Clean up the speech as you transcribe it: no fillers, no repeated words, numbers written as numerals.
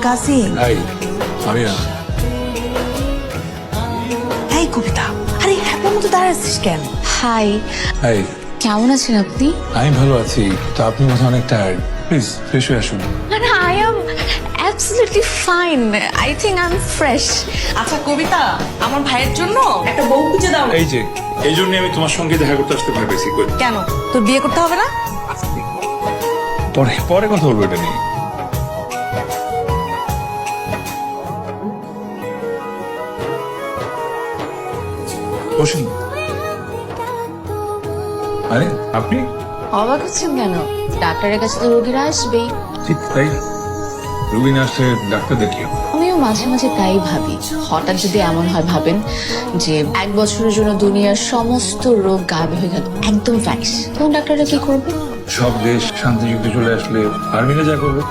Cousin. আমি না। এই কবিতা, আরে হ্যাপের মতো দাঁড়াচ্ছিস কেন? হাই, হাই, কেমন আছেন আপনি? আমি ভালো আছি, তো আপনি মতো অনেক টায়ার্ড, প্লিজ ফ্রেশ হয়ে আসুন। মানে I am absolutely fine, I think I am fresh. আচ্ছা কবিতা, আমার ভাইয়ের জন্য একটা বউ খুঁজে দাও। এই যে, এই জন্য আমি তোমার সঙ্গে দেখা করতে আসতে পারি বেশি করে। কেন, তোর বিয়ে করতে হবে না? পরে পরে কথা বলবো এটা নিয়ে। বসুন। আরে আপনি? অবাক হচ্ছেন কেন? ডাক্তারের কাছে তো রোগীরা আসবেই। ঠিক তাই, রুগী না আসলে ডাক্তার দেখিও। আমিও মাঝে মাঝে তাই ভাবি, হঠাৎ যদি এমন হয় ভাবেন যে 1 বছরের জন্য দুনিয়ার সমস্ত রোগ গায়েব হয়ে গেল, একদম ভ্যানিশ, তখন ডাক্তাররা কি করবে? সব দেশ শান্তিযুক্ত চলে আসলে আর্মিরা যা করবে।